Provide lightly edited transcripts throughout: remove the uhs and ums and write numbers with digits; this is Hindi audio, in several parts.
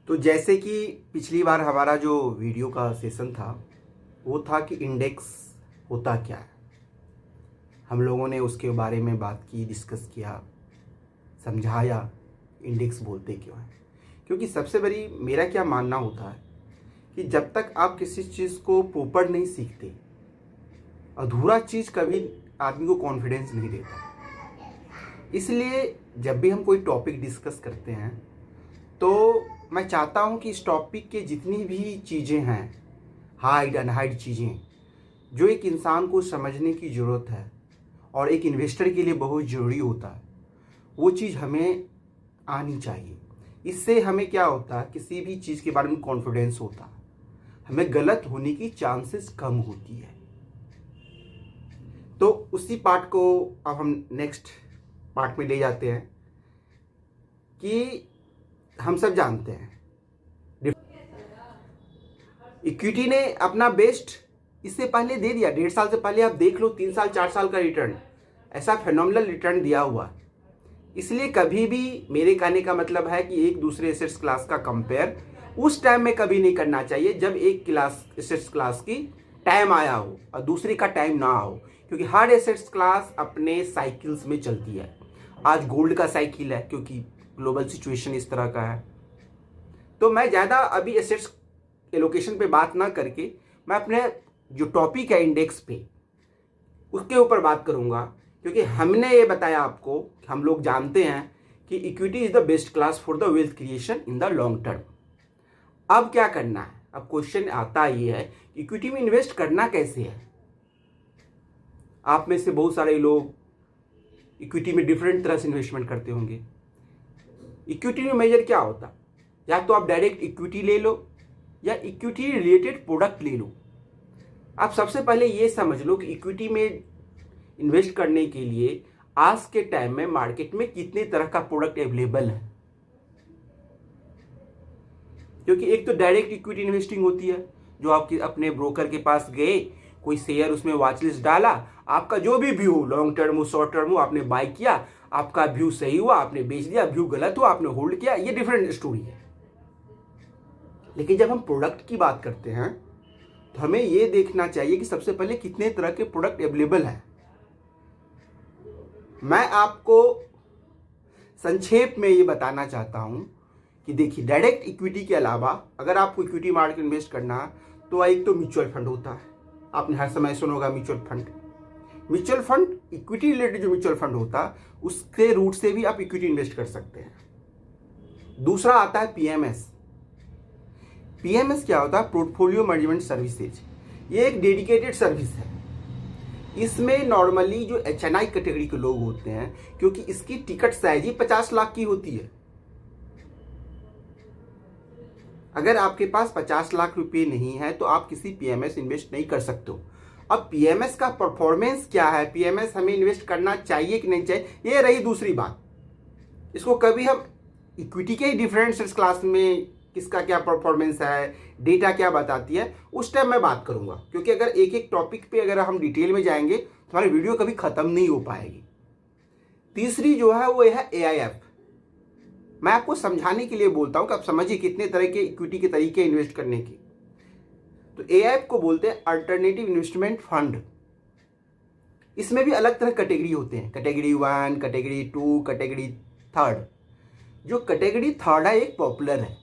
तो जैसे कि पिछली बार हमारा जो वीडियो का सेशन था वो था कि इंडेक्स होता क्या है। हम लोगों ने उसके बारे में बात की, डिस्कस किया, समझाया इंडेक्स बोलते क्यों हैं। क्योंकि सबसे बड़ी मेरा क्या मानना होता है कि जब तक आप किसी चीज़ को प्रॉपर नहीं सीखते, अधूरा चीज़ कभी आदमी को कॉन्फिडेंस नहीं देता। इसलिए जब भी हम कोई टॉपिक डिस्कस करते हैं तो मैं चाहता हूं कि इस टॉपिक के जितनी भी चीज़ें हैं, हाइड अनहाइड चीज़ें जो एक इंसान को समझने की ज़रूरत है और एक इन्वेस्टर के लिए बहुत ज़रूरी होता है, वो चीज़ हमें आनी चाहिए। इससे हमें क्या होता है, किसी भी चीज़ के बारे में कॉन्फिडेंस होता है, हमें गलत होने की चांसेस कम होती है। तो उसी पार्ट को अब हम नेक्स्ट पार्ट में ले जाते हैं कि हम सब जानते हैं इक्विटी ने अपना बेस्ट इससे पहले दे दिया। 1.5 साल से पहले आप देख लो, 3 साल 4 साल का रिटर्न, ऐसा फेनोमिनल रिटर्न दिया हुआ। इसलिए कभी भी मेरे कहने का मतलब है कि एक दूसरे एसेट्स क्लास का कंपेयर उस टाइम में कभी नहीं करना चाहिए जब एक क्लास एसेट्स क्लास की टाइम आया हो और दूसरी का टाइम ना हो, क्योंकि हर एसेट्स क्लास अपने साइकिल्स में चलती है। आज गोल्ड का साइकिल है क्योंकि ग्लोबल सिचुएशन इस तरह का है। तो मैं ज़्यादा अभी एसेट्स एलोकेशन पे बात ना करके मैं अपने जो टॉपिक है इंडेक्स पे उसके ऊपर बात करूंगा, क्योंकि हमने ये बताया आपको, हम लोग जानते हैं कि equity is the best class for the wealth creation in the long term. अब क्या करना है, अब क्वेश्चन आता ये है इक्विटी में इन्वेस्ट करना कैसे है। आप में से बहुत सारे लोग इक्विटी में डिफरेंट तरह से इन्वेस्टमेंट करते होंगे। इक्विटी में मेजर क्या होता, या तो आप डायरेक्ट इक्विटी ले लो या इक्विटी रिलेटेड प्रोडक्ट ले लो। आप सबसे पहले ये समझ लो कि इक्विटी में इन्वेस्ट करने के लिए आज के टाइम में मार्केट में कितने तरह का प्रोडक्ट अवेलेबल है। क्योंकि एक तो डायरेक्ट इक्विटी इन्वेस्टिंग होती है, जो आपके अपने ब्रोकर के पास गए, कोई शेयर उसमें वॉच लिस्ट डाला, आपका जो भी व्यू हो, लॉन्ग टर्म हो शॉर्ट टर्म हो, आपने बाय किया, आपका व्यू सही हुआ आपने बेच दिया, व्यू गलत हुआ आपने होल्ड किया, ये डिफरेंट स्टोरी है। लेकिन जब हम प्रोडक्ट की बात करते हैं तो हमें यह देखना चाहिए कि सबसे पहले कितने तरह के प्रोडक्ट अवेलेबल हैं। मैं आपको संक्षेप में ये बताना चाहता हूं कि देखिए, डायरेक्ट इक्विटी के अलावा अगर आपको इक्विटी मार्केट इन्वेस्ट करना है तो एक तो म्यूचुअल फंड होता है। आपने हर समय सुना होगा mutual fund. Mutual fund equity related जो म्यूचुअल फंड होता है उसके रूट से भी आप इक्विटी इन्वेस्ट कर सकते हैं। दूसरा आता है पीएमएस। पीएमएस क्या होता है, पोर्टफोलियो मैनेजमेंट सर्विसेज। ये एक डेडिकेटेड सर्विस है। इसमें नॉर्मली जो एचएनआई कैटेगरी के लोग होते हैं, क्योंकि इसकी टिकट साइज ही 50 लाख की होती है। अगर आपके पास 50 लाख रुपए नहीं है तो आप किसी पीएमएस इन्वेस्ट नहीं कर सकते हो। अब पीएमएस का परफॉर्मेंस क्या है, पीएमएस हमें इन्वेस्ट करना चाहिए कि नहीं चाहिए, ये रही दूसरी बात। इसको कभी हम इक्विटी के ही डिफरेंट क्लास में किसका क्या परफॉर्मेंस है, डेटा क्या बताती है, उस टाइम मैं बात करूंगा। क्योंकि अगर एक एक टॉपिक पे अगर हम डिटेल में जाएंगे तो हमारी वीडियो कभी खत्म नहीं हो पाएगी। तीसरी जो है वो है एआईएफ। मैं आपको समझाने के लिए बोलता हूं कि आप समझिए कितने तरह के इक्विटी के तरीके इन्वेस्ट करने के। तो एआईएफ को बोलते हैं अल्टरनेटिव इन्वेस्टमेंट फंड। इसमें भी अलग तरह कैटेगरी होते हैं, कैटेगरी 1, कैटेगरी 2, कैटेगरी 3। जो कैटेगरी 3 है एक पॉपुलर है,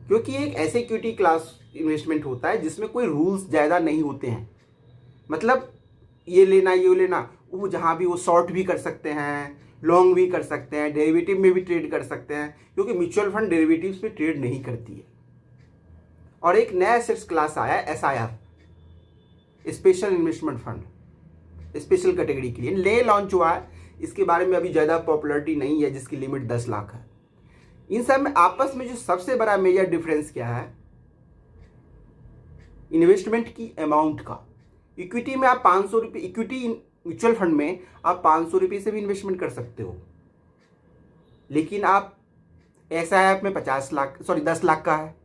क्योंकि एक ऐसे इक्विटी क्लास इन्वेस्टमेंट होता है जिसमें कोई रूल्स ज़्यादा नहीं होते हैं। मतलब ये लेना ये लेना, वो जहाँ भी वो शॉर्ट भी कर सकते हैं, लॉन्ग भी कर सकते हैं, डेरिवेटिव में भी ट्रेड कर सकते हैं, क्योंकि म्यूचुअल फंड डेरिवेटिव्स में ट्रेड नहीं करती है। और एक नया एसेट्स क्लास आया है SIF, special investment fund, special category के लिए नए लॉन्च हुआ है। इसके बारे में अभी ज़्यादा पॉपुलरिटी नहीं है, जिसकी लिमिट 10 लाख है। इन सब में आपस में जो सबसे बड़ा मेजर डिफरेंस क्या है, इन्वेस्टमेंट की अमाउंट का। इक्विटी में आप 500 रुपये, इक्विटी म्यूचुअल फंड में आप 500 रुपये से भी इन्वेस्टमेंट कर सकते हो। लेकिन आप एसआईएफ में 10 लाख का है,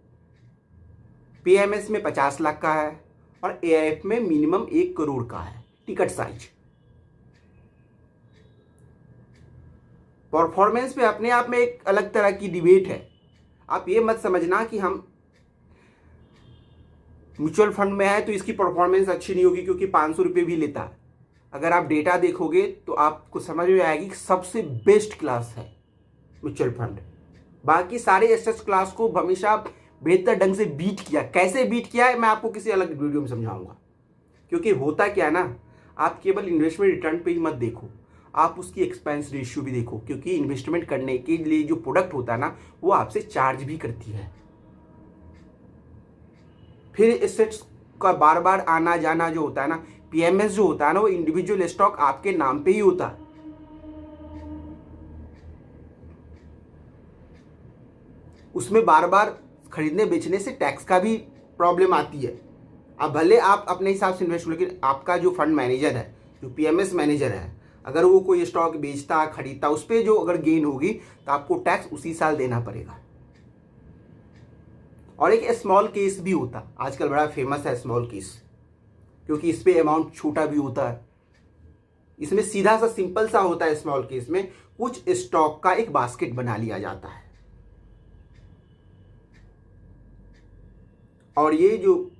पीएमएस में 50 लाख का है, और एआईएफ में मिनिमम 1 करोड़ का है टिकट साइज। परफॉर्मेंस पे अपने आप में एक अलग तरह की डिबेट है। आप ये मत समझना कि हम म्यूचुअल फंड में है तो इसकी परफॉर्मेंस अच्छी नहीं होगी क्योंकि 500 रुपये भी लेता है। अगर आप डेटा देखोगे तो आपको समझ में आएगी कि सबसे बेस्ट क्लास है म्यूचुअल फंड। बाकी सारे एसेट क्लास को हमेशा बेहतर ढंग से बीट किया। कैसे बीट किया है मैं आपको किसी अलग वीडियो में समझाऊंगा। क्योंकि होता क्या है ना, आप केवल इन्वेस्टमेंट रिटर्न पे ही मत देखो, आप उसकी एक्सपेंस रेशियो भी देखो। क्योंकि इन्वेस्टमेंट करने के लिए जो प्रोडक्ट होता है ना, वो आपसे चार्ज भी करती है। फिर एसेट्स का बार बार आना जाना जो होता है ना, पीएमएस जो होता है ना, वो इंडिविजुअल स्टॉक आपके नाम पे ही होता है। उसमें बार बार खरीदने बेचने से टैक्स का भी प्रॉब्लम आती है। अब भले आप अपने हिसाब से इन्वेस्ट, लेकिन आपका जो फंड मैनेजर है, जो पीएमएस मैनेजर है, अगर वो कोई स्टॉक बेचता खरीदता, उस पर जो अगर गेन होगी तो आपको टैक्स उसी साल देना पड़ेगा। और एक स्मॉल केस भी होता, आजकल बड़ा फेमस है स्मॉल केस, क्योंकि इस पे अमाउंट छोटा भी होता है। इसमें सीधा सा सिंपल सा होता है स्मॉल केस में, कुछ स्टॉक का एक बास्केट बना लिया जाता है और ये जो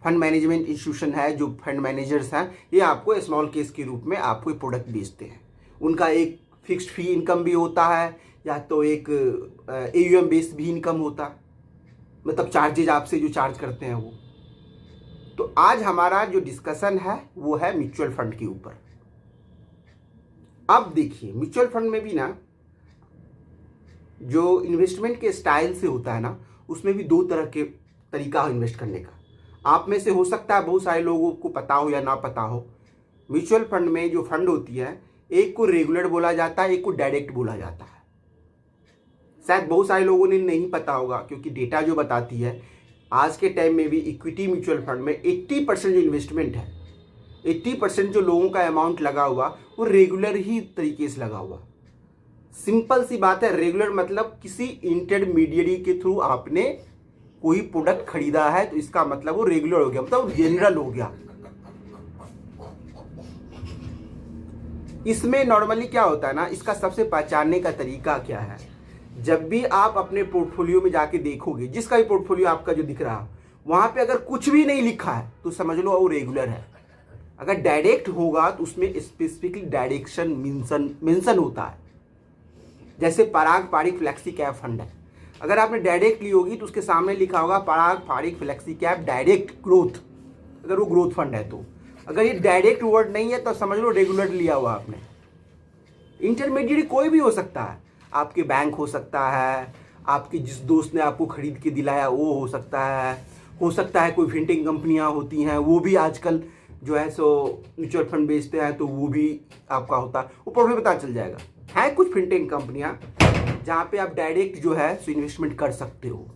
फंड मैनेजमेंट इंस्टीट्यूशन है, जो फंड मैनेजर्स हैं, ये आपको स्मॉल केस के रूप में आपको प्रोडक्ट बेचते हैं। उनका एक फिक्स्ड फी इनकम भी होता है या तो एक AUM बेस्ड भी इनकम होता है, मतलब चार्जेज आपसे जो चार्ज करते हैं वो। तो आज हमारा जो डिस्कशन है वो है म्यूचुअल फंड के ऊपर। अब देखिए म्यूचुअल फंड में भी ना जो इन्वेस्टमेंट के स्टाइल से होता है ना, उसमें भी दो तरह के तरीका है इन्वेस्ट करने का। आप में से हो सकता है बहुत सारे लोगों को पता हो या ना पता हो, म्यूचुअल फंड में जो फंड होती है, एक को रेगुलर बोला जाता है, एक को डायरेक्ट बोला जाता है। शायद बहुत सारे लोगों ने नहीं पता होगा, क्योंकि डेटा जो बताती है आज के टाइम में भी इक्विटी म्यूचुअल फंड में 80% जो इन्वेस्टमेंट है, 80% जो लोगों का अमाउंट लगा हुआ वो रेगुलर ही तरीके से लगा हुआ। सिंपल सी बात है, रेगुलर मतलब किसी इंटरमीडिएरी के थ्रू आपने कोई प्रोडक्ट खरीदा है तो इसका मतलब वो रेगुलर हो गया, मतलब जनरल हो गया। इसमें नॉर्मली क्या होता है ना, इसका सबसे पहचानने का तरीका क्या है, जब भी आप अपने पोर्टफोलियो में जाके देखोगे, जिसका भी पोर्टफोलियो आपका जो दिख रहा वहां पे अगर कुछ भी नहीं लिखा है तो समझ लो वो रेगुलर है। अगर डायरेक्ट होगा तो उसमें स्पेसिफिकली डायरेक्शन मेंशन होता है। जैसे पराग पारिक फ्लेक्सी कैप फंड है, अगर आपने डायरेक्ट ली होगी तो उसके सामने लिखा होगा Parag Parikh flexi cap direct growth, अगर वो ग्रोथ फंड है तो। अगर ये डायरेक्ट वर्ड नहीं है तो समझ लो रेगुलर लिया हुआ आपने। इंटरमीडिएट कोई भी हो सकता है, आपके बैंक हो सकता है, आपके जिस दोस्त ने आपको खरीद के दिलाया वो हो सकता है कोई फिंटेक कंपनियां होती हैं, वो भी आजकल जो है सो म्यूचुअल फंड बेचते हैं, तो वो भी आपका होता है। ऊपर में पता चल जाएगा, है कुछ फिंटेक कंपनियां जहां पे आप डायरेक्ट जो है सो इन्वेस्टमेंट कर सकते हो।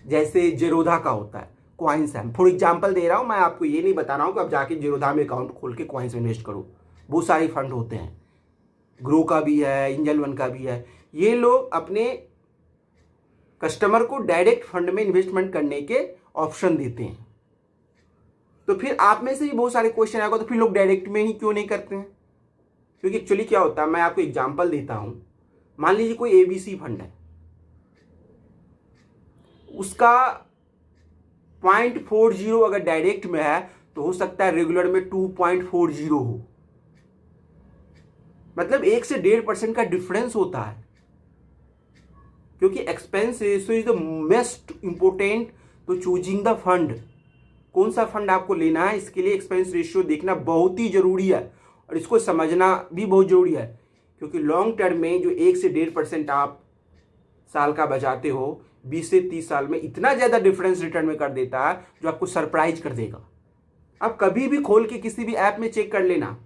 जैसे जेरोधा का होता है, कॉइन्स है, फॉर एग्जांपल दे रहा हूं मैं आपको, ये नहीं बता रहा हूं कि आप जाके जेरोधा में अकाउंट खोल के कॉइन्स इन्वेस्ट करो। बहुत सारे फंड होते हैं, ग्रो का भी है, एंजल वन का भी है। ये लोग अपने कस्टमर को डायरेक्ट फंड में इन्वेस्टमेंट करने के ऑप्शन देते हैं। तो फिर आप में से भी बहुत सारे क्वेश्चन आएगा, तो फिर लोग डायरेक्ट में ही क्यों नहीं करते हैं? क्योंकि एक्चुअली क्या होता है, मैं आपको एग्जांपल देता हूं। मान लीजिए कोई ABC फंड है, उसका 0.40 अगर डायरेक्ट में है तो हो सकता है रेगुलर में 2.40 हो, मतलब 1 से 1.5% का डिफरेंस होता है। क्योंकि expense ratio is the most important to choosing the fund. कौन सा फंड आपको लेना है, इसके लिए एक्सपेंस रेशियो देखना बहुत ही जरूरी है और इसको समझना भी बहुत जरूरी है। क्योंकि लॉन्ग टर्म में जो 1 से 1.5% आप साल का बचाते हो, 20 से 30 साल में इतना ज़्यादा डिफरेंस रिटर्न में कर देता है जो आपको सरप्राइज कर देगा। आप कभी भी खोल के किसी भी ऐप में चेक कर लेना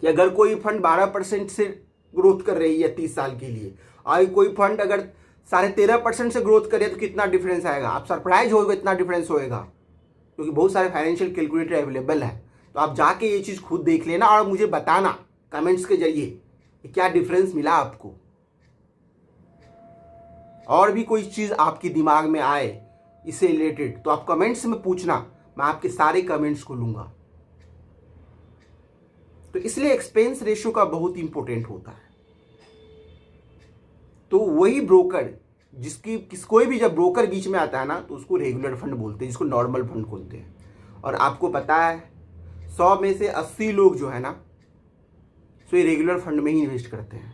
कि अगर कोई फंड 12% से ग्रोथ कर रही है 30 साल के लिए, और कोई फंड अगर 13.5% से ग्रोथ करे तो कितना डिफरेंस आएगा, आप सरप्राइज होगा इतना डिफरेंस होएगा। क्योंकि बहुत सारे फाइनेंशियल कैलकुलेटर अवेलेबल है, तो आप जाके ये चीज़ खुद देख लेना और मुझे बताना कमेंट्स के जरिए कि क्या डिफरेंस मिला आपको। और भी कोई चीज़ आपके दिमाग में आए इससे रिलेटेड तो आप कमेंट्स में पूछना, मैं आपके सारे कमेंट्स को लूँगा। तो इसलिए एक्सपेंस रेशियो का बहुत इंपॉर्टेंट होता है। तो वही ब्रोकर कोई भी जब ब्रोकर बीच में आता है ना, तो उसको रेगुलर फंड बोलते हैं, जिसको नॉर्मल फंड बोलते हैं। और आपको पता है 100 में से 80 लोग जो है ना, सो ये रेगुलर फंड में ही इन्वेस्ट करते हैं।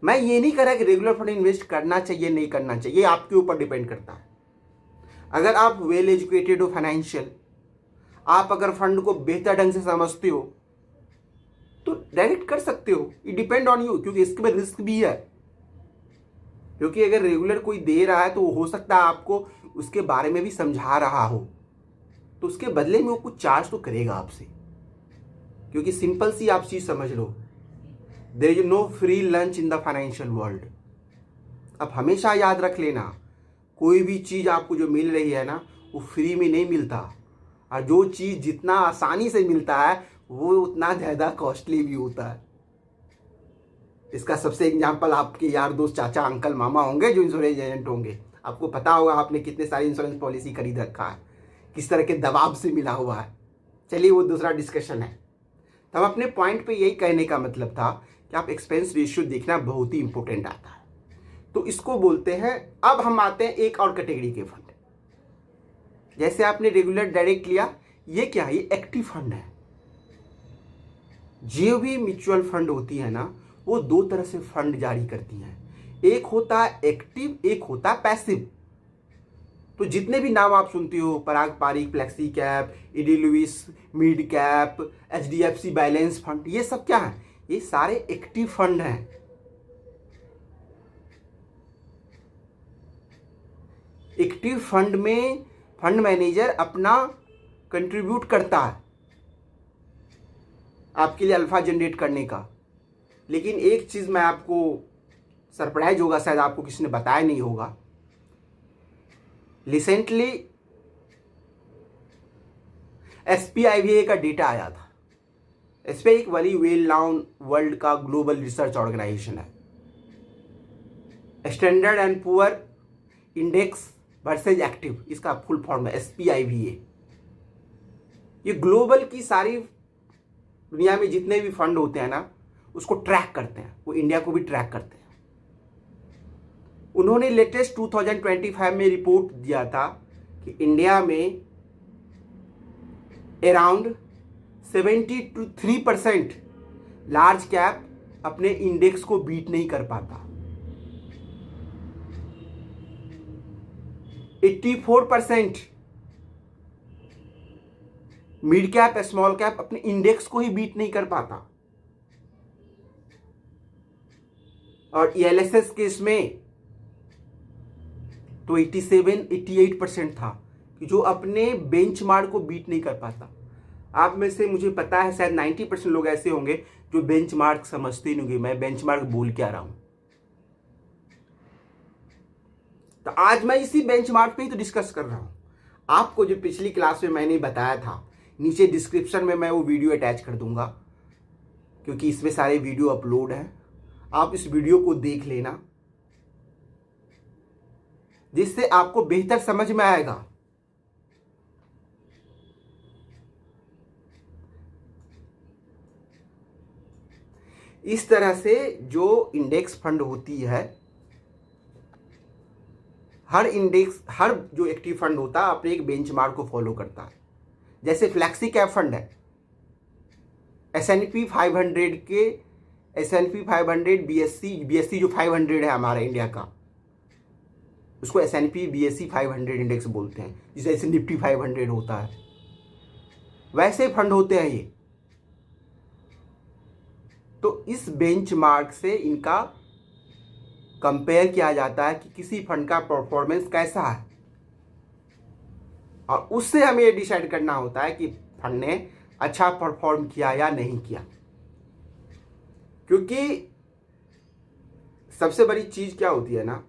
मैं ये नहीं कह रहा कि रेगुलर फंड इन्वेस्ट करना चाहिए नहीं करना चाहिए, आपके ऊपर डिपेंड करता है। अगर आप वेल एजुकेटेड हो फाइनेंशियल, आप अगर फंड को बेहतर ढंग से समझते हो तो डायरेक्ट कर सकते हो, इट डिपेंड ऑन यू, क्योंकि इसके में रिस्क भी है। क्योंकि अगर रेगुलर कोई दे रहा है तो हो सकता है आपको उसके बारे में भी समझा रहा हो, तो उसके बदले में वो कुछ चार्ज तो करेगा आपसे। क्योंकि सिंपल सी आप चीज समझ लो, there is no free lunch in the financial world. अब हमेशा याद रख लेना, कोई भी चीज आपको जो मिल रही है ना, वो फ्री में नहीं मिलता, और जो चीज जितना आसानी से मिलता है वो उतना ज्यादा कॉस्टली भी होता है। इसका सबसे एग्जाम्पल आपके यार दोस्त, चाचा, अंकल, मामा होंगे जो इंश्योरेंस एजेंट होंगे। आपको पता होगा आपने कितने सारी इंश्योरेंस पॉलिसी खरीद रखा है, किस तरह के दबाव से मिला हुआ है। चलिए वो दूसरा डिस्कशन है। तो हम अपने पॉइंट पे यही कहने का मतलब था कि आप एक्सपेंस रेशियो देखना बहुत ही इंपॉर्टेंट आता है। तो इसको बोलते हैं। अब हम आते हैं एक और कैटेगरी के फंड। जैसे आपने रेगुलर डायरेक्ट लिया, ये क्या है? ये एक्टिव फंड है। जो भी म्यूचुअल फंड होती है ना, वो दो तरह से फंड जारी करती हैं। एक होता है एक्टिव, एक होता है पैसिव। तो जितने भी नाम आप सुनते हो, Parag Parikh, flexi cap, Edelweiss, mid cap, HDFC balance fund, ये सब क्या है? ये सारे एक्टिव फंड हैं। एक्टिव फंड में फंड मैनेजर अपना कंट्रीब्यूट करता है आपके लिए अल्फा जनरेट करने का। लेकिन एक चीज मैं आपको सरप्राइज होगा, शायद आपको किसी ने बताया नहीं होगा। रिसेंटली एसपीआईवीए का डेटा आया था। एसपीआई एक बड़ी वेल नाउन वर्ल्ड का ग्लोबल रिसर्च ऑर्गेनाइजेशन है। Standard and poor index versus active, इसका फुल फॉर्म है एसपीआईवीए। ये ग्लोबल की सारी दुनिया में जितने भी फंड होते हैं ना, उसको ट्रैक करते हैं। वो इंडिया को भी ट्रैक करते हैं। उन्होंने लेटेस्ट 2025 में रिपोर्ट दिया था कि इंडिया में अराउंड 73% लार्ज कैप अपने इंडेक्स को बीट नहीं कर पाता। 84% मिड कैप, स्मॉल कैप अपने इंडेक्स को ही बीट नहीं कर पाता। और ELSS केस में तो 88% था कि जो अपने बेंचमार्क को बीट नहीं कर पाता। आप में से मुझे पता है शायद 90% लोग ऐसे होंगे जो बेंचमार्क समझते ही नहीं होंगे मैं बेंचमार्क बोल क्या रहा हूं। तो आज मैं इसी बेंचमार्क पे ही तो डिस्कस कर रहा हूं। आपको जो पिछली क्लास में मैंने बताया था, नीचे डिस्क्रिप्शन में मैं वो वीडियो अटैच कर दूंगा, क्योंकि इसमें सारे वीडियो अपलोड हैं। आप इस वीडियो को देख लेना, जिससे आपको बेहतर समझ में आएगा। इस तरह से जो इंडेक्स फंड होती है, हर जो एक्टिव फंड होता है अपने एक बेंचमार्क को फॉलो करता है। जैसे फ्लेक्सी कैप फंड है, S&P 500 के S&P 500 BSE जो 500 है हमारा इंडिया का, उसको S&P BSE 500 इंडेक्स बोलते हैं। जैसे निफ्टी 500 होता है, वैसे फंड होते हैं ये। तो इस बेंचमार्क से इनका कंपेयर किया जाता है कि किसी फंड का परफॉर्मेंस कैसा है, और उससे हमें ये डिसाइड करना होता है कि फंड ने अच्छा परफॉर्म किया या नहीं किया। क्योंकि सबसे बड़ी चीज क्या होती है ना,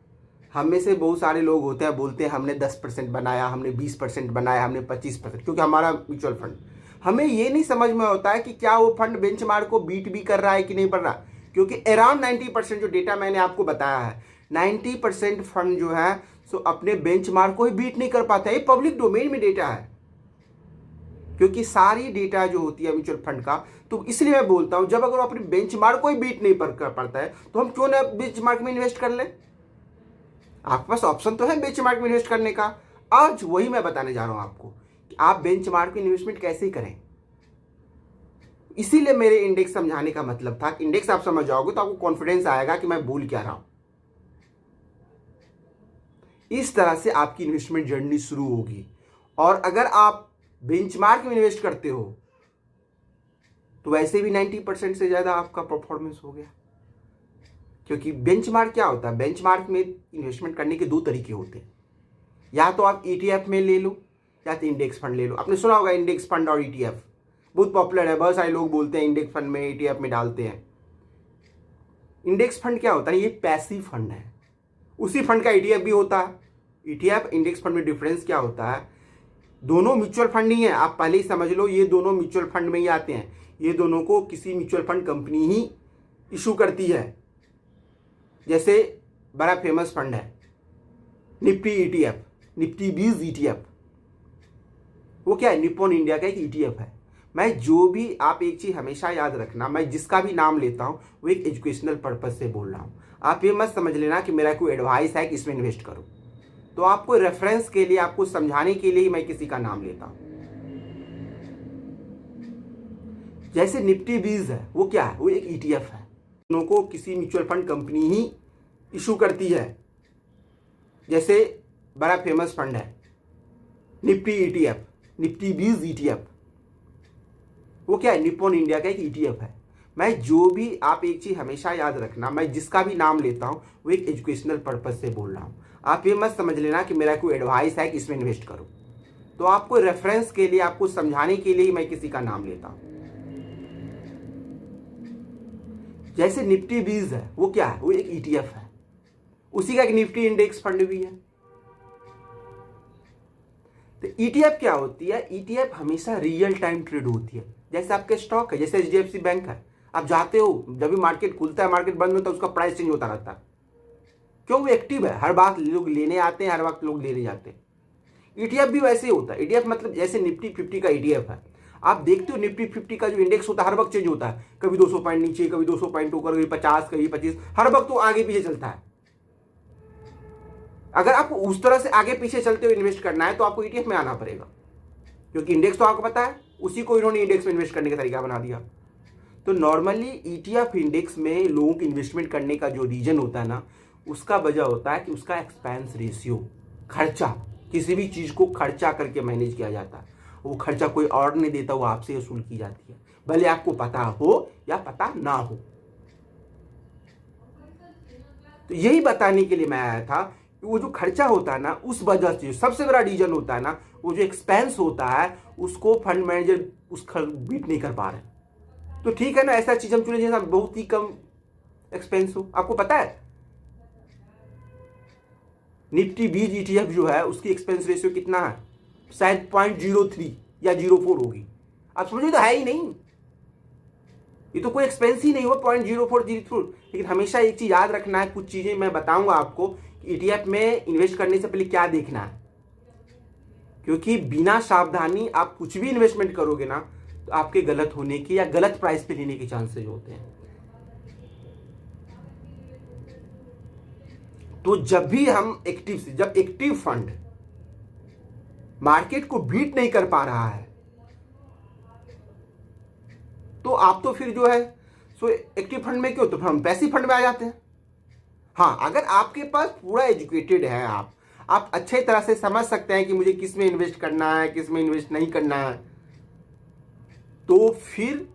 हम में से बहुत सारे लोग होते हैं बोलते हैं हमने 10% बनाया, हमने 20% बनाया, हमने 25%, क्योंकि हमारा म्यूचुअल फंड। हमें ये नहीं समझ में होता है कि क्या वो फंड बेंचमार्क को बीट भी कर रहा है कि नहीं कर रहा। क्योंकि अराउंड 90% जो डेटा मैंने आपको बताया है, 90% फंड जो है सो अपने बेंचमार्क को ही बीट नहीं कर पाता है। ये पब्लिक डोमेन में डेटा है। क्योंकि सारी डेटा जो होती है म्यूचुअल फंड का, तो इसलिए मैं बोलता हूं जब अगर वो अपनी बेंचमार्क को ही बीट नहीं कर पाता है तो हम क्यों ना बेंचमार्क में इन्वेस्ट कर लें। आपके पास ऑप्शन तो है बेंचमार्क में इन्वेस्ट करने का। आज वही मैं बताने जा रहा हूं आपको कि आप बेंचमार्क में इन्वेस्टमेंट कैसे करें। इसीलिए मेरे इंडेक्स समझाने का मतलब था कि इंडेक्स आप समझ जाओगे तो आपको कॉन्फिडेंस आएगा कि मैं बोल क्या रहा हूं। इस तरह से आपकी इन्वेस्टमेंट जर्नी शुरू होगी। और अगर आप बेंचमार्क में इन्वेस्ट करते हो तो वैसे भी 90% से ज़्यादा आपका परफॉर्मेंस हो गया। क्योंकि बेंचमार्क क्या होता है, बेंचमार्क में इन्वेस्टमेंट करने के दो तरीके होते हैं, या तो आप ETF में ले लो या तो इंडेक्स फंड ले लो। आपने सुना होगा इंडेक्स फंड और ETF बहुत पॉपुलर है, बहुत सारे लोग बोलते हैं इंडेक्स फंड में ETF में डालते हैं। इंडेक्स फंड क्या होता है, ये पैसिव फंड है। उसी फंड का ETF भी होता है। ETF इंडेक्स फंड में डिफरेंस क्या होता है, दोनों म्यूचुअल फंड ही है, आप पहले ही समझ लो ये दोनों म्यूचुअल फंड में ही आते हैं। ये दोनों को किसी म्यूचुअल फंड कंपनी ही इशू करती है। जैसे बड़ा फेमस फंड है निफ्टी ETF, निफ्टी 20 ETF, वो क्या है, निप्पॉन इंडिया का एक ETF है। मैं जो भी, आप एक चीज़ हमेशा याद रखना, मैं जिसका भी नाम लेता हूँ वो एक एजुकेशनल पर्पज से बोल रहा हूँ। आप ये मत समझ लेना कि मेरा कोई एडवाइस है कि इसमें इन्वेस्ट करो। तो आपको रेफरेंस के लिए, आपको समझाने के लिए ही मैं किसी का नाम लेता हूँ। जैसे निफ्टी 20 है, वो क्या है, वो एक ETF है, दोनों को किसी म्यूचुअल फंड कंपनी ही इशू करती है। जैसे बड़ा फेमस फंड है निफ्टी ETF, निफ्टी 20 ETF, वो क्या है, निप्पॉन इंडिया का एक ETF है। मैं जो भी, आप एक चीज़ हमेशा याद रखना, मैं जिसका भी नाम लेता हूँ वो एक एजुकेशनल पर्पज से बोल रहा हूँ। आप ये मत समझ लेना कि मेरा कोई एडवाइस है कि इसमें इन्वेस्ट करो। तो आपको रेफरेंस के लिए, आपको समझाने के लिए ही मैं किसी का नाम लेता हूँ। जैसे निफ्टी 20 है, वो क्या है, वो एक ETF है, उसी का एक निफ्टी इंडेक्स फंड भी है। तो ETF क्या होती है, ETF हमेशा रियल टाइम ट्रेड होती है। जैसे आपके स्टॉक है, जैसे HDFC बैंक है, आप जाते हो, जब भी मार्केट खुलता है मार्केट बंद होता है उसका प्राइस चेंज होता रहता है। क्यों, वो एक्टिव है, हर बार लोग लेने आते हैं, हर वक्त लोग लेने जाते हैं। ETF भी वैसे ही होता है। ETF मतलब जैसे निफ्टी 50 का ETF है, आप देखते हो निफ्टी 50 का जो इंडेक्स होता है हर वक्त चेंज होता है, कभी 200 पॉइंट नीचे, कभी 200 पॉइंट ऊपर, कभी 50, कभी 25, हर वक्त वो आगे पीछे चलता है। अगर आपको उस तरह से आगे पीछे चलते हुए इन्वेस्ट करना है तो आपको ETF में आना पड़ेगा, क्योंकि इंडेक्स तो आपको पता है, उसी को इन्होंने इंडेक्स में इन्वेस्ट करने का तरीका बना दिया। तो नॉर्मली ETF इंडेक्स में लोगों की इन्वेस्टमेंट करने का जो रीजन होता है ना, उसका वजह होता है कि उसका एक्सपेंस रेशियो, खर्चा, किसी भी चीज़ को खर्चा करके मैनेज किया जाता है। वो खर्चा कोई और नहीं देता, वो आपसे वसूल की जाती है, भले आपको पता हो या पता ना हो। तो यही बताने के लिए मैं आया था कि वो जो खर्चा होता है ना, उस वजह से सबसे बड़ा रीजन होता है ना, वो जो एक्सपेंस होता है उसको फंड मैनेजर उसका बीट नहीं कर पा रहे। तो ठीक है ना, ऐसा चीज हम चुने जैसा बहुत ही कम एक्सपेंस हो। आपको पता है निफ्टी 20 ETF जो है उसकी एक्सपेंस रेशियो कितना है, शायद 0.03 या 0.4 होगी। आप समझो तो है ही नहीं, ये तो कोई एक्सपेंस ही नहीं हुआ 0.0403। लेकिन हमेशा एक चीज याद रखना है, कुछ चीजें मैं बताऊंगा आपको कि ETF में इन्वेस्ट करने से पहले क्या देखना है, क्योंकि बिना सावधानी आप कुछ भी इन्वेस्टमेंट करोगे ना तो आपके गलत होने की या गलत प्राइस पे लेने के चांसेस होते हैं। तो जब भी हम जब एक्टिव फंड मार्केट को बीट नहीं कर पा रहा है तो आप तो फिर जो है सो एक्टिव फंड में क्यों, तो हम पैसिव फंड में आ जाते हैं। हाँ, अगर आपके पास पूरा एजुकेटेड है, आप अच्छे तरह से समझ सकते हैं कि मुझे किस में इन्वेस्ट करना है, किस में इन्वेस्ट नहीं करना है, तो फिर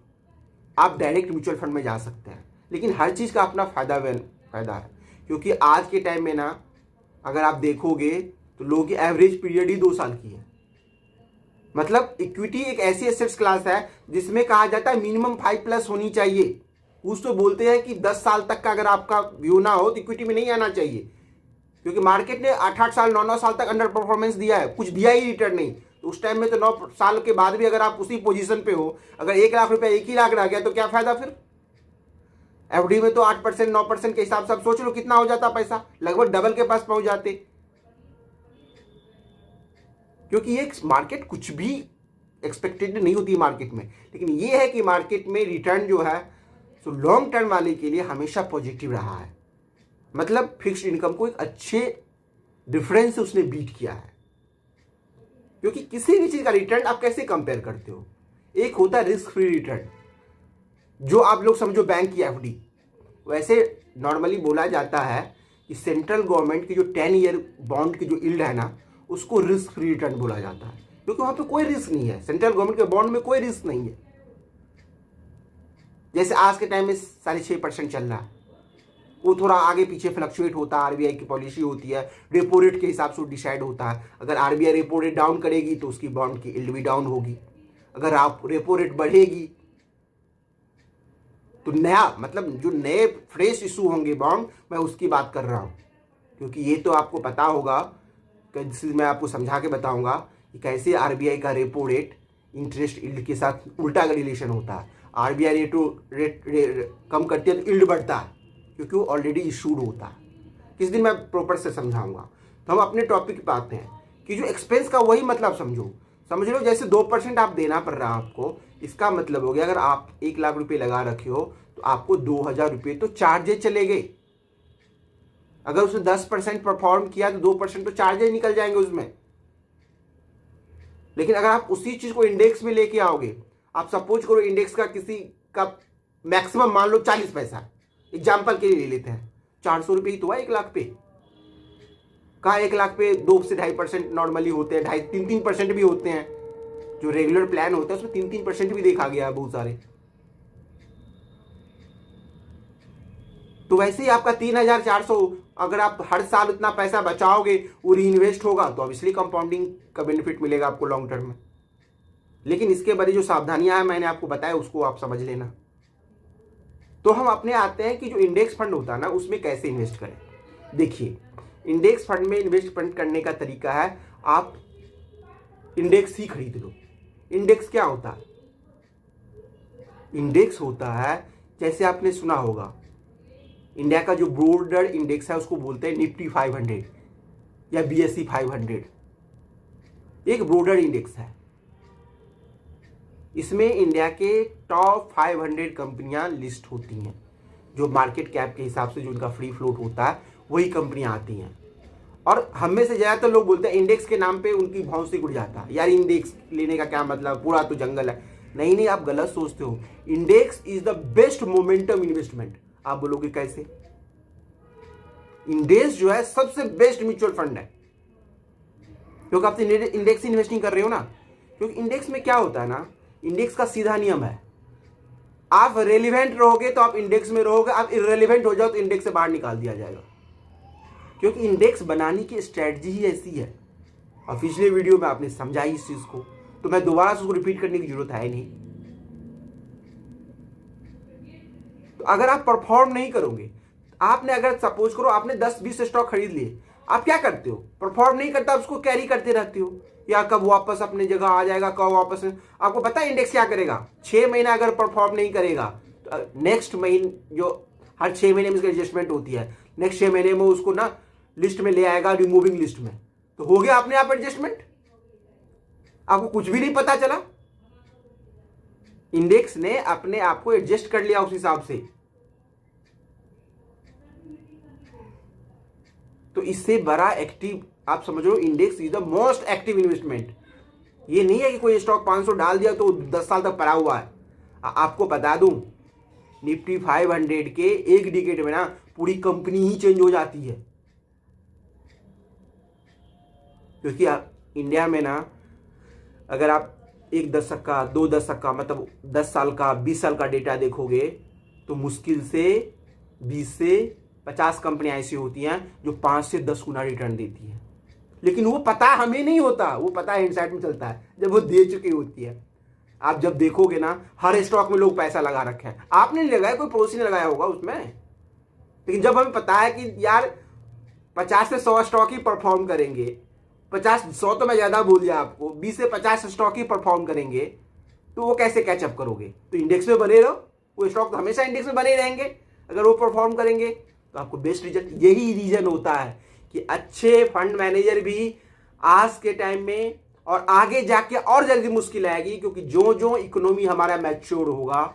आप डायरेक्ट म्यूचुअल फंड में जा सकते हैं। लेकिन हर चीज़ का अपना फायदा है, क्योंकि आज के टाइम में ना अगर आप देखोगे तो लोगों की एवरेज पीरियड ही 2 साल की है। मतलब इक्विटी एक ऐसी एसेट्स क्लास है जिसमें कहा जाता है मिनिमम 5+ होनी चाहिए। कुछ तो बोलते हैं कि 10 साल तक का अगर आपका व्यू ना हो तो इक्विटी में नहीं आना चाहिए, क्योंकि मार्केट ने 8-8 साल 9-9 साल तक अंडर परफॉर्मेंस दिया है, कुछ दिया ही रिटर्न नहीं। तो उस टाइम में तो 9 साल के बाद भी अगर आप उसी पोजीशन पे हो, अगर 1 लाख रुपया 1 ही लाख रह गया तो क्या फायदा फिर। एफडी में तो 8% 9% के हिसाब से आप सोच लो कितना हो जाता पैसा, लगभग डबल के पास पहुंच जाते। क्योंकि ये मार्केट कुछ भी एक्सपेक्टेड नहीं होती मार्केट में, लेकिन ये है कि मार्केट में रिटर्न जो है सो लॉन्ग टर्म वाले के लिए हमेशा पॉजिटिव रहा है। मतलब फिक्स्ड इनकम को एक अच्छे डिफरेंस से उसने बीट किया है। क्योंकि किसी भी चीज़ का रिटर्न आप कैसे कंपेयर करते हो, एक होता है रिस्क फ्री रिटर्न, जो आप लोग समझो बैंक की एफडी। वैसे नॉर्मली बोला जाता है कि सेंट्रल गवर्नमेंट की जो 10 ईयर बॉन्ड की जो यील्ड है ना, उसको रिस्क फ्री रिटर्न बोला जाता है, क्योंकि वहां पे कोई रिस्क नहीं है। सेंट्रल गवर्नमेंट के बॉन्ड में कोई रिस्क नहीं है। जैसे आज के टाइम में 6.5% चल रहा है, वो थोड़ा आगे पीछे फ्लक्चुएट होता है, आरबीआई की पॉलिसी होती है, रेपो रेट के हिसाब से डिसाइड होता है। अगर आरबीआई रेपो रेट डाउन करेगी तो उसकी बॉन्ड की यील्ड भी डाउन होगी। अगर आप रेपो रेट बढ़ेगी तो नया मतलब जो नए फ्रेश इशू होंगे बॉन्ड, मैं उसकी बात कर रहा हूँ। क्योंकि ये तो आपको पता होगा, कि मैं आपको समझा के बताऊंगा कि कैसे आरबीआई का रेपो रेट इंटरेस्ट यील्ड के साथ उल्टा का रिलेशन होता है। आरबीआई रेट कम करती है तो यील्ड बढ़ता है, क्योंकि वो ऑलरेडी इशूड होता है। किस दिन मैं प्रॉपर से समझाऊंगा। तो हम अपने टॉपिक पे आते हैं कि जो एक्सपेंस का वही मतलब समझ लो जैसे 2% आप देना पड़ रहा है आपको, इसका मतलब हो गया अगर आप 1 लाख रुपए लगा रखे हो तो आपको 2,000 रुपये तो चार्जेज चले गए। अगर उसने 10% परफॉर्म किया तो 2% तो चार्जेज निकल जाएंगे उसमें। लेकिन अगर आप उसी चीज को इंडेक्स में लेके आओगे, आप सपोज करो इंडेक्स का किसी का मैक्सिमम मान लो 40 पैसा, एग्जाम्पल के लिए ले लेते हैं, 400 रुपये ही तो है 1 लाख पे। कहाँ 1 लाख पे 2 से 2.5% नॉर्मली होते हैं, 2.5-3% भी होते हैं। जो रेगुलर प्लान होता है उसमें 3% भी देखा गया है बहुत सारे। तो वैसे ही आपका 3,400, अगर आप हर साल इतना पैसा बचाओगे, वो री इन्वेस्ट होगा तो ऑब्वियसली कंपाउंडिंग का बेनिफिट मिलेगा आपको लॉन्ग टर्म में। लेकिन इसके बारे जो सावधानियां हैं मैंने आपको बताया, उसको आप समझ लेना। तो हम अपने आते हैं कि जो इंडेक्स फंड होता है ना, उसमें कैसे इन्वेस्ट करें। देखिए, इंडेक्स फंड में इन्वेस्टमेंट करने का तरीका है, आप इंडेक्स ही खरीद लो। इंडेक्स क्या होता है? इंडेक्स होता है, जैसे आपने सुना होगा, इंडिया का जो ब्रॉडर इंडेक्स है उसको बोलते हैं निफ्टी 500 या BSE 500। एक ब्रॉडर इंडेक्स है, इसमें इंडिया के टॉप 500 कंपनियां लिस्ट होती हैं। जो मार्केट कैप के हिसाब से जो उनका फ्री फ्लोट होता है वही कंपनियां आती हैं। और हमें से ज़्यादातर लोग बोलते हैं इंडेक्स के नाम पे उनकी भौं से गुड़ जाता है, यार इंडेक्स लेने का क्या मतलब, पूरा तो जंगल है। नहीं, आप गलत सोचते हो। Index is the best momentum investment. आप बोलोगे कैसे? इंडेक्स जो है सबसे बेस्ट म्यूचुअल फंड है, क्योंकि आप इंडेक्स इन्वेस्टिंग कर रहे हो ना। क्योंकि इंडेक्स में क्या होता है ना, इंडेक्स का सीधा नियम है, आप रेलिवेंट रहोगे तो आप इंडेक्स में रहोगे, आप इररेलेवेंट हो जाओ तो इंडेक्स से बाहर निकाल दिया जाएगा। क्योंकि इंडेक्स बनाने की स्ट्रेटजी ही ऐसी है। और पिछले वीडियो में आपने समझा इस चीज को, तो मैं दोबारा से उसको रिपीट करने की जरूरत है नहीं। तो अगर आप परफॉर्म नहीं करोगे, आपने अगर सपोज करो आपने 10-20 स्टॉक खरीद लिए, आप क्या करते हो? परफॉर्म नहीं करता, उसको कैरी करते रहते हो, या कब वापस अपने जगह आ जाएगा, कब वापस। आपको पता है इंडेक्स क्या करेगा? 6 महीना अगर परफॉर्म नहीं करेगा तो नेक्स्ट महीने, जो हर 6 महीने में इसकी एडजस्टमेंट होती है, नेक्स्ट 6 महीने में उसको ना लिस्ट में ले आएगा, रिमूविंग लिस्ट में। तो हो गया अपने आप एडजस्टमेंट, आपको कुछ भी नहीं पता चला। इंडेक्स ने अपने आप को एडजस्ट कर लिया उस हिसाब से। तो इससे बड़ा एक्टिव आप समझ लो, index is the most active investment. ये नहीं है कि कोई स्टॉक 500 डाल दिया तो 10 साल तक पड़ा हुआ है। आपको बता दूं, निफ्टी 500 के एक डिकेड में ना पूरी कंपनी ही चेंज हो जाती है। क्योंकि इंडिया में ना, अगर आप एक दशक का, 2 दशक का, मतलब 10 साल का, 20 साल का डेटा देखोगे तो मुश्किल से 20 से 50 कंपनियां ऐसी होती हैं जो 5 से 10 गुना रिटर्न देती हैं। लेकिन वो पता हमें नहीं होता, वो पता इनसाइड में चलता है जब वो दे चुकी होती है। आप जब देखोगे ना, हर स्टॉक में लोग पैसा लगा रखे हैं, आपने नहीं लगाया, कोई पड़ोसी ने लगाया होगा उसमें। लेकिन जब हमें पता है कि यार 50 से 100 स्टॉक ही परफॉर्म करेंगे, 100 तो मैं ज्यादा बोल दिया आपको, 20 से 50 स्टॉक ही परफॉर्म करेंगे, तो वो कैसे कैचअप करोगे? तो इंडेक्स में बने रहो, वो स्टॉक तो हमेशा इंडेक्स में बने रहेंगे। अगर वो परफॉर्म करेंगे तो आपको बेस्ट रिजल्ट। यही रीजन होता है कि अच्छे फंड मैनेजर भी आज के टाइम में और आगे जाके और जल्दी मुश्किल आएगी, क्योंकि जो जो इकोनॉमी हमारा मैच्योर होगा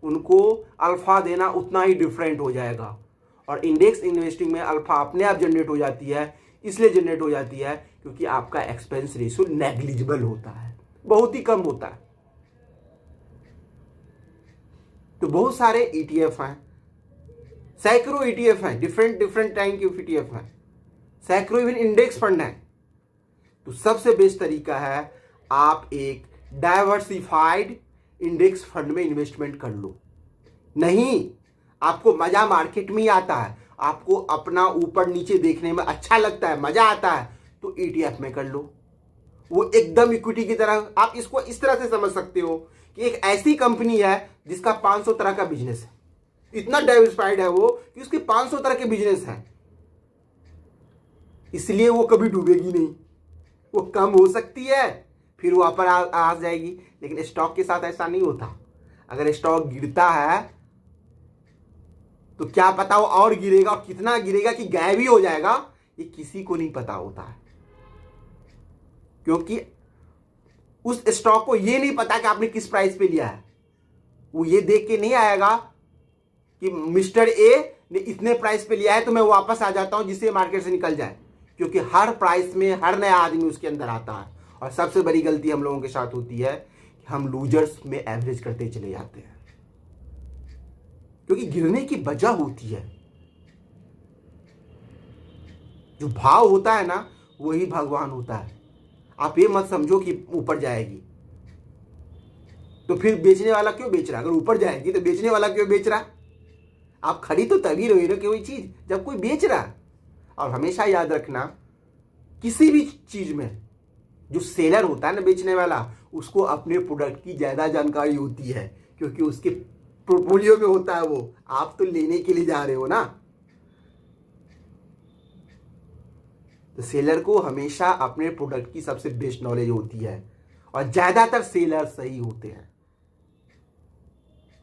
उनको अल्फा देना उतना ही डिफरेंट हो जाएगा। और इंडेक्स इन्वेस्टिंग में अल्फा अपने आप जनरेट हो जाती है, इसलिए जनरेट हो जाती है क्योंकि आपका एक्सपेंस रेशियो नेग्लिजिबल होता है, बहुत ही कम होता है। तो बहुत सारे ईटीएफ हैं, सैकड़ों ईटीएफ हैं, डिफरेंट डिफरेंट टाइप के ईटीएफ हैं, सैकड़ों इवन इंडेक्स फंड हैं। तो सबसे बेस्ट तरीका है आप एक डाइवर्सिफाइड इंडेक्स फंड में इन्वेस्टमेंट कर लो। नहीं, आपको मजा मार्केट में ही आता है, आपको अपना ऊपर नीचे देखने में अच्छा लगता है, मजा आता है, तो ईटीएफ में कर लो। वो एकदम इक्विटी की तरह, आप इसको इस तरह से समझ सकते हो कि एक ऐसी कंपनी है जिसका 500 तरह का बिजनेस है, इतना डाइवर्सिफाइड है वो कि उसके 500 तरह के बिजनेस हैं, इसलिए वो कभी डूबेगी नहीं। वो कम हो सकती है, फिर वो ऊपर आ जाएगी, लेकिन स्टॉक के साथ ऐसा नहीं होता। अगर स्टॉक गिरता है तो क्या पता वो और गिरेगा, और कितना गिरेगा कि गायब ही हो जाएगा, ये किसी को नहीं पता होता है। क्योंकि उस स्टॉक को ये नहीं पता कि आपने किस प्राइस पे लिया है। वो ये देख के नहीं आएगा कि मिस्टर ए ने इतने प्राइस पे लिया है तो मैं वापस आ जाता हूं जिससे मार्केट से निकल जाए, क्योंकि हर प्राइस में हर नया आदमी उसके अंदर आता है। और सबसे बड़ी गलती हम लोगों के साथ होती है कि हम लूजर्स में एवरेज करते चले जाते हैं, क्योंकि गिरने की वजह होती है। जो भाव होता है ना वही भगवान होता है। आप ये मत समझो कि ऊपर जाएगी तो फिर बेचने वाला क्यों बेच रहा है, अगर ऊपर जाएगी तो बेचने वाला क्यों बेच रहा। आप खरीद तो तभी रही हो कोई चीज जब कोई बेच रहा। और हमेशा याद रखना, किसी भी चीज में जो सेलर होता है ना, बेचने वाला, उसको अपने प्रोडक्ट की ज्यादा जानकारी होती है, क्योंकि उसके पोर्टफोलियो में होता है वो। आप तो लेने के लिए जा रहे हो ना। तो सेलर को हमेशा अपने प्रोडक्ट की सबसे बेस्ट नॉलेज होती है, और ज्यादातर सेलर सही होते हैं।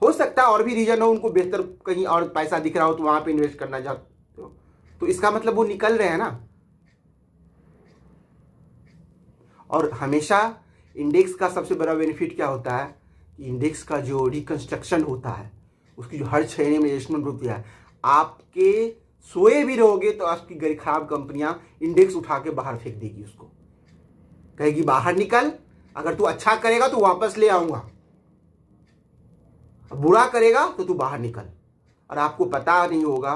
हो सकता है और भी रीजन हो, उनको बेहतर कहीं और पैसा दिख रहा हो तो वहां पे इन्वेस्ट करना चाहते हो, तो इसका मतलब वो निकल रहे हैं ना। और हमेशा इंडेक्स का सबसे बड़ा बेनिफिट क्या होता है कि इंडेक्स का जो रिकंस्ट्रक्शन होता है, उसकी जो हर 6 महीने में एडजस्टमेंट होती है, आपके सोए भी रहोगे तो आपकी खराब कंपनियां इंडेक्स उठा के बाहर फेंक देगी, उसको कहेगी बाहर निकल, अगर तू अच्छा करेगा तो वापस ले आऊंगा, बुरा करेगा तो तू बाहर निकल। और आपको पता नहीं होगा,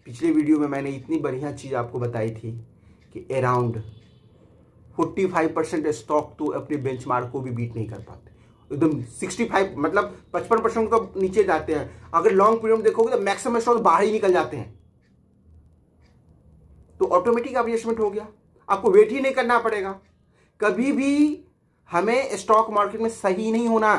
पिछले वीडियो में मैंने इतनी बढ़िया चीज आपको बताई थी कि अराउंड 45% स्टॉक तो अपने बेंचमार्क को भी बीट नहीं कर पाते, एकदम 65 मतलब 55% तो नीचे जाते हैं। अगर लॉन्ग पीरियड में देखोगे तो मैक्सिमम स्टॉक बाहर ही निकल जाते हैं। तो ऑटोमेटिक एडजस्टमेंट हो गया, आपको वेट ही नहीं करना पड़ेगा। कभी भी हमें स्टॉक मार्केट में सही नहीं होना।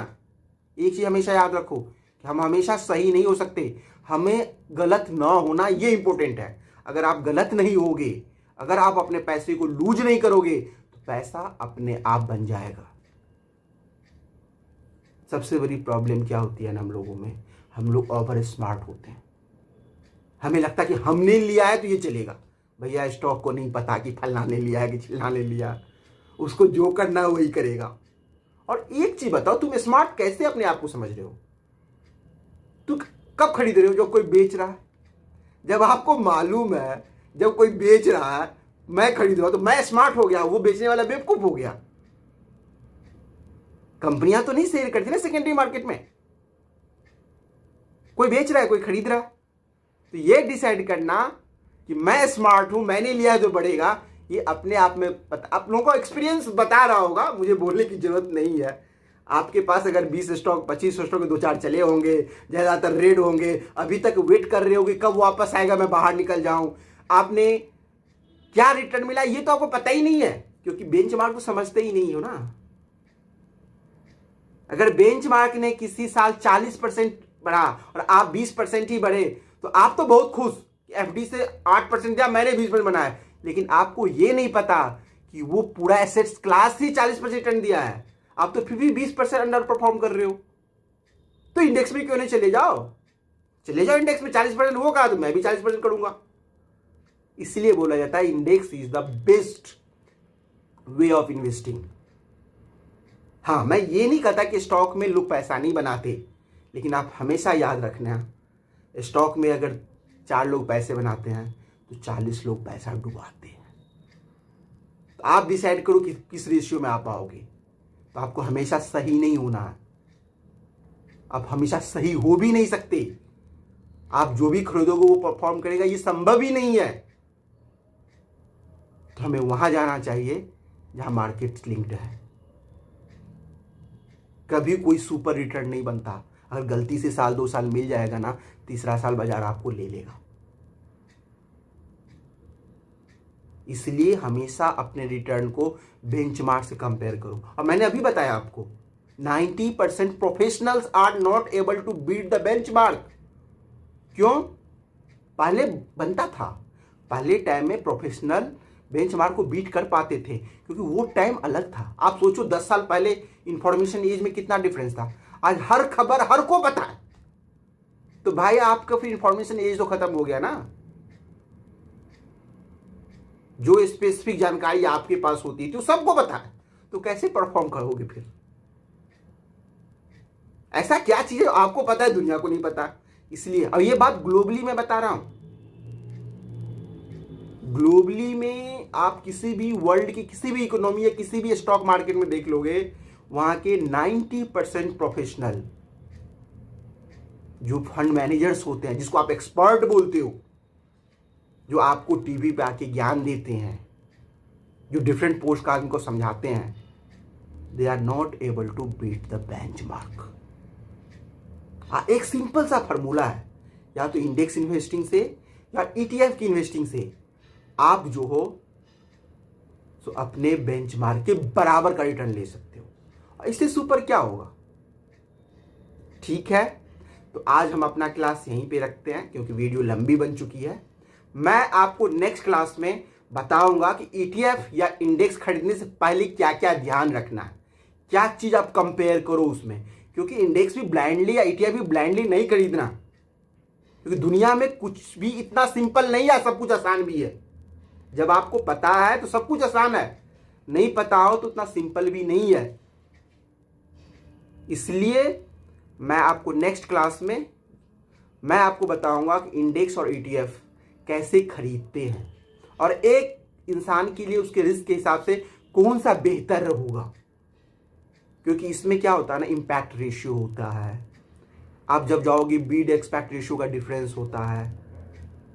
एक चीज हमेशा याद रखो कि हम हमेशा सही नहीं हो सकते, हमें गलत ना होना ये इंपॉर्टेंट है। अगर आप गलत नहीं होगे, अगर आप अपने पैसे को लूज नहीं करोगे, तो पैसा अपने आप बन जाएगा। सबसे बड़ी प्रॉब्लम क्या होती है ना हम लोगों में, हम लोग ओवर स्मार्ट होते हैं। हमें लगता है कि हमने लिया है तो ये चलेगा। भैया स्टॉक को नहीं पता कि फलना ने लिया है कि चिल्ला ने लिया, उसको जो करना है वही करेगा। और एक चीज बताओ, तुम स्मार्ट कैसे अपने आप को समझ रहे हो? तुम कब खरीद रहे हो? जब कोई बेच रहा है। जब आपको मालूम है जब कोई बेच रहा है मैं खरीद रहा हूं तो मैं स्मार्ट हो गया, वो बेचने वाला बेवकूफ हो गया। कंपनियां तो नहीं सेल करती ना सेकेंडरी मार्केट में, कोई बेच रहा है कोई खरीद रहा है। तो ये डिसाइड करना कि मैं स्मार्ट हूं, मैंने लिया है तो बढ़ेगा, ये अपने आप में पता। आप लोगों को एक्सपीरियंस बता रहा होगा, मुझे बोलने की जरूरत नहीं है। आपके पास अगर 20 स्टॉक 25 स्टॉक 2-4 चले होंगे, ज्यादातर रेड होंगे, अभी तक वेट कर रहे होंगे कब वापस आएगा मैं बाहर निकल जाऊं, आपने क्या रिटर्न मिला ये तो आपको पता ही नहीं है, क्योंकि बेंचमार्क को समझते ही नहीं हो ना। अगर बेंचमार्क ने किसी साल 40% बढ़ा और आप 20% ही बढ़े तो आप तो बहुत खुश, एफडी से 8% दिया मैंने 20% बनाया। लेकिन आपको ये नहीं पता कि वो पूरा एसेट्स क्लास ही 40% रिटर्न दिया है, आप तो फिर भी 20% अंडर परफॉर्म कर रहे हो। तो इंडेक्स में क्यों नहीं चले जाओ? चले जाओ इंडेक्स में, 40% होगा तो मैं भी 40% करूंगा। इसलिए बोला जाता है index is the best way of investing. हाँ, मैं ये नहीं कहता कि स्टॉक में लोग पैसा नहीं बनाते, लेकिन आप हमेशा याद रखना, स्टॉक में अगर 4 लोग पैसे बनाते हैं तो 40 लोग पैसा डुबाते हैं। तो आप डिसाइड करो कि किस रेशियो में आप आओगे। तो आपको हमेशा सही नहीं होना है, आप हमेशा सही हो भी नहीं सकते। आप जो भी खरीदोगे वो परफॉर्म करेगा, ये संभव ही नहीं है। तो हमें वहां जाना चाहिए जहां मार्केट लिंक्ड है। कभी कोई सुपर रिटर्न नहीं बनता। अगर गलती से साल 2 साल मिल जाएगा ना, तीसरा साल बाजार आपको ले लेगा। इसलिए हमेशा अपने रिटर्न को बेंचमार्क से कंपेयर करो। और मैंने अभी बताया आपको 90% professionals are not able to beat the benchmark. क्यों? पहले बनता था, पहले टाइम में प्रोफेशनल बेंचमार्क को बीट कर पाते थे क्योंकि वो टाइम अलग था। आप सोचो 10 साल पहले इंफॉर्मेशन एज में कितना डिफरेंस था। आज हर खबर हर को पता है। तो भाई आपका फिर इंफॉर्मेशन एज तो खत्म हो गया ना। जो स्पेसिफिक जानकारी आपके पास होती थी वो सबको पता है, तो कैसे परफॉर्म करोगे फिर? ऐसा क्या चीज है आपको पता है दुनिया को नहीं पता? इसलिए, और ये बात ग्लोबली मैं बता रहा हूं, ग्लोबली में आप किसी भी वर्ल्ड की किसी भी इकोनॉमी या किसी भी स्टॉक मार्केट में देख लोगे, वहां के 90% प्रोफेशनल जो फंड मैनेजर्स होते हैं, जिसको आप एक्सपर्ट बोलते हो, जो आपको टीवी पे आके ज्ञान देते हैं, जो डिफरेंट पोस्ट कार्ड को समझाते हैं, they are not able to beat the benchmark. एक सिंपल सा फॉर्मूला है, या तो इंडेक्स इन्वेस्टिंग से या ETF की इन्वेस्टिंग से आप जो हो तो अपने बेंचमार्क के बराबर का रिटर्न ले सकते हो। इससे सुपर क्या होगा? ठीक है, तो आज हम अपना क्लास यहीं पे रखते हैं क्योंकि वीडियो लंबी बन चुकी है। मैं आपको नेक्स्ट क्लास में बताऊंगा कि ETF या इंडेक्स खरीदने से पहले क्या क्या ध्यान रखना है, क्या चीज आप कंपेयर करो उसमें। क्योंकि इंडेक्स भी ब्लाइंडली या ETF भी ब्लाइंडली नहीं खरीदना, क्योंकि दुनिया में कुछ भी इतना सिंपल नहीं है, सब कुछ आसान भी है। जब आपको पता है तो सब कुछ आसान है, नहीं पता हो तो उतना सिंपल भी नहीं है। इसलिए मैं आपको नेक्स्ट क्लास में मैं आपको बताऊंगा कि इंडेक्स और ETF कैसे खरीदते हैं और एक इंसान के लिए उसके रिस्क के हिसाब से कौन सा बेहतर होगा। क्योंकि इसमें क्या होता है ना, इम्पैक्ट रेशियो होता है। आप जब जाओगे बीड एक्सपेक्ट रेशियो का डिफरेंस होता है,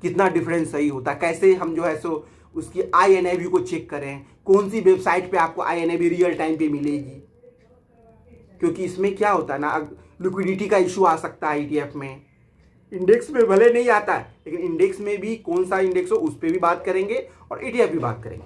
कितना डिफरेंस सही होता है, कैसे हम जो है सो उसकी INAV को चेक करें, कौन सी वेबसाइट पे आपको INAV रियल टाइम पे मिलेगी। क्योंकि इसमें क्या होता है ना, लिक्विडिटी का इशू आ सकता है ETF में, इंडेक्स में भले नहीं आता है, लेकिन इंडेक्स में भी कौन सा इंडेक्स हो उस पर भी बात करेंगे और ETF भी बात करेंगे।